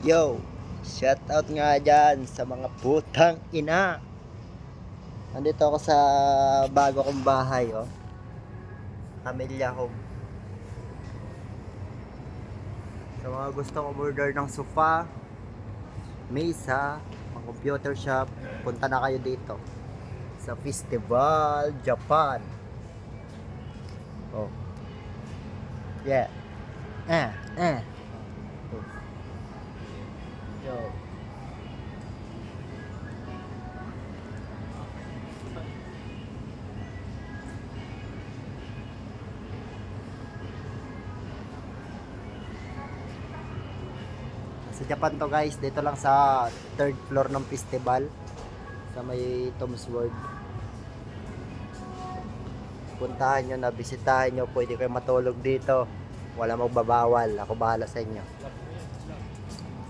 Yo, shout out nga dyan sa mga putang ina. Nandito ako sa bago kong bahay, oh. Camellia Home. Sa mga gustong umorder ng sofa, mesa, mga computer shop, punta na kayo dito. Sa Festival Japan. Oh. Yeah. Ah, ah. Oh. Yo. Sa Japan to guys, dito lang sa third floor ng festival sa may Tom's World. Puntahan nyo na, bisitahin nyo, pwede kayo matulog dito. Wala magbabawal, ako bahala sa inyo.